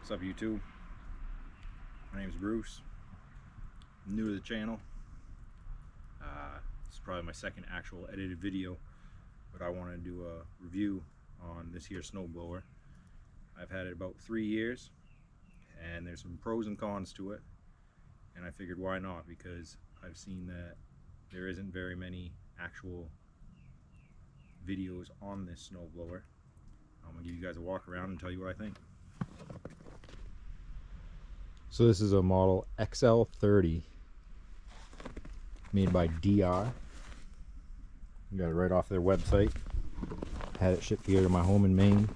What's up, YouTube? My name is Bruce. I'm new to the channel. This is probably my second actual edited video, but I want to do a review on this here snowblower. I've had it about 3 years, and there's some pros and cons to it, and I figured why not, because I've seen that there isn't very many actual videos on this snowblower. I'm gonna give you guys a walk around and tell you what I think. So this is a model XL30 made by DR. Got it right off their website. Had it shipped here to my home in Maine.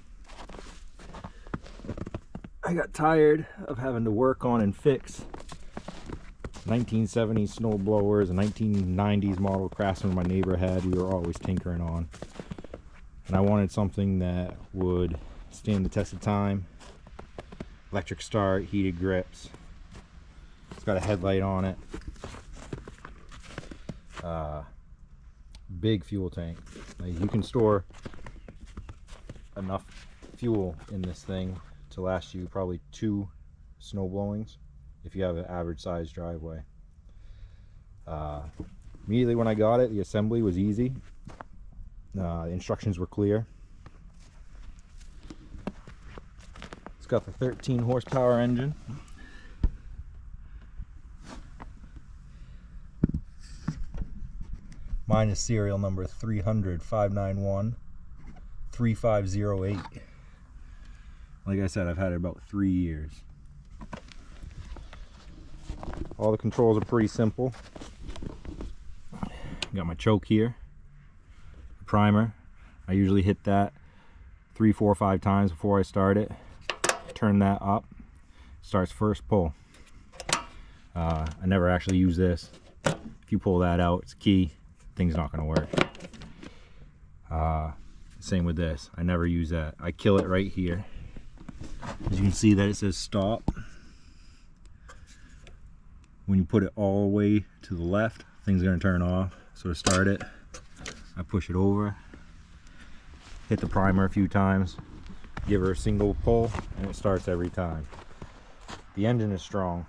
I got tired of having to work on and fix 1970s snow blowers and 1990s model Craftsman my neighbor had. We were always tinkering on, and I wanted something that would stand the test of time. Electric start, heated grips. It's got a headlight on it. Big fuel tank. Like, you can store enough fuel in this thing to last you probably 2 snow blowings if you have an average sized driveway. Immediately when I got it, the assembly was easy. The instructions were clear. It's got the 13 horsepower engine. Mine is serial number 300-591-3508. Like I said, I've had it about 3 years. All the controls are pretty simple. Got my choke here, primer. I usually hit that 3, 4, 5 times before I start it. Turn that up. Starts first pull. I never actually use this. If you pull that out, it's key. Thing's not going to work. Same with this. I never use that. I kill it right here. As you can see that it says stop. When you put it all the way to the left, thing's going to turn off. So to start it, I push it over, hit the primer a few times, give her a single pull, and it starts every time. The engine is strong.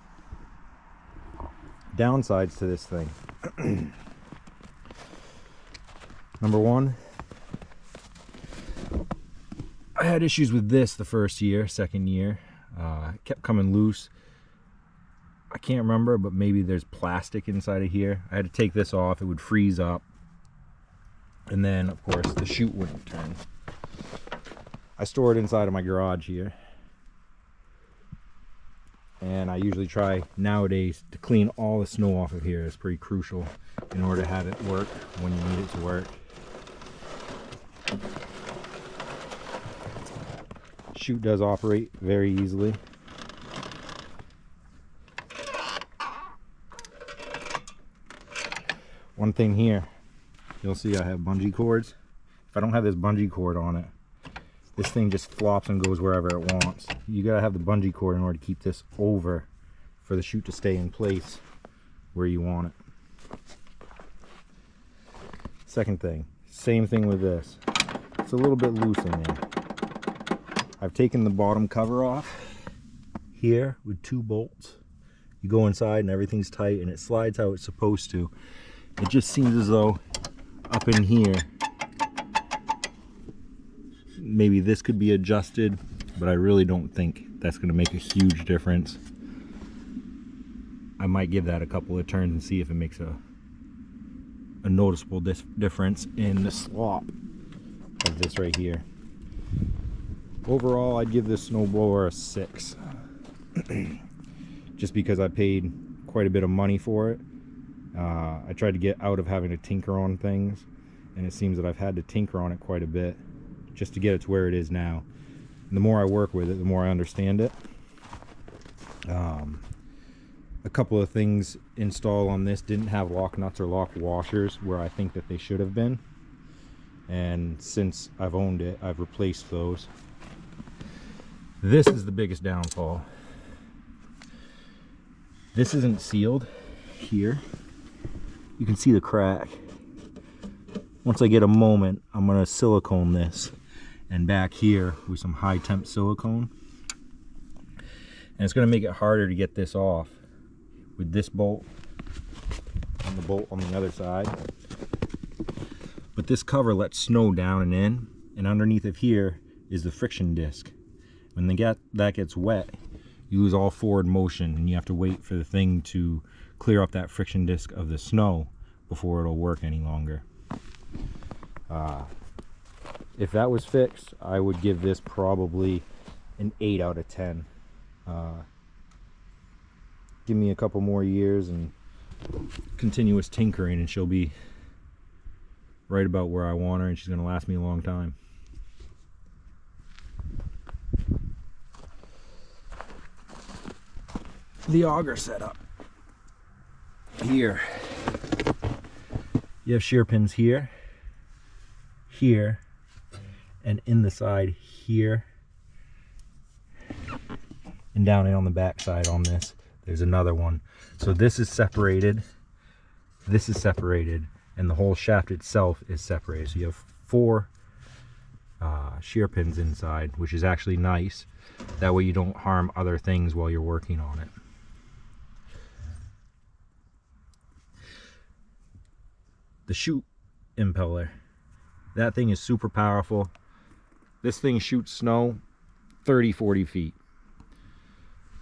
Downsides to this thing. Number one, I had issues with this the first year, second year. It kept coming loose. I can't remember, but maybe there's plastic inside of here. I had to take this off. It would freeze up. And then, of course, the chute wouldn't turn. I store it inside of my garage here. And I usually try nowadays to clean all the snow off of here. It's pretty crucial in order to have it work when you need it to work. Chute does operate very easily. One thing here, you'll see I have bungee cords. If I don't have this bungee cord on it, this thing just flops and goes wherever it wants. You gotta have the bungee cord in order to keep this over for the chute to stay in place where you want it. Second thing, same thing with this. It's a little bit loose in there. I've taken the bottom cover off here with 2 bolts. You go inside and everything's tight and it slides how it's supposed to. It just seems as though up in here, maybe this could be adjusted, but I really don't think that's going to make a huge difference. I might give that a couple of turns and see if it makes a noticeable difference in the slop of this right here. Overall, I'd give this snowblower a 6. Just because I paid quite a bit of money for it. I tried to get out of having to tinker on things, and it seems that I've had to tinker on it quite a bit just to get it to where it is now. And the more I work with it, the more I understand it. A couple of things installed on this didn't have lock nuts or lock washers where I think that they should have been, and since I've owned it, I've replaced those. This is the biggest downfall. This isn't sealed here. You can see the crack. Once I get a moment, I'm gonna silicone this, and back here with some high temp silicone. And it's going to make it harder to get this off with this bolt and the bolt on the other side. But this cover lets snow down and in, and underneath of here is the friction disc. When that gets wet, you lose all forward motion, and you have to wait for the thing to clear up that friction disc of the snow before it'll work any longer. If that was fixed, I would give this probably an 8 out of 10. Give me a couple more years and continuous tinkering, and she'll be right about where I want her, and she's going to last me a long time. The auger setup. Here, you have shear pins here, here, and in the side here, and down in on the back side on this, there's another one. So this is separated, and the whole shaft itself is separated. So you have 4 shear pins inside, which is actually nice. That way you don't harm other things while you're working on it. The chute impeller, that thing is super powerful. This thing shoots snow 30-40 feet.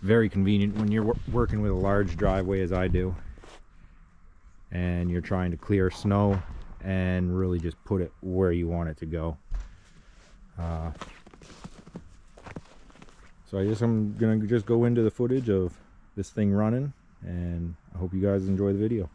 Very convenient when you're working with a large driveway, as I do, and you're trying to clear snow and really just put it where you want it to go. So I'm gonna just go into the footage of this thing running, and I hope you guys enjoy the video.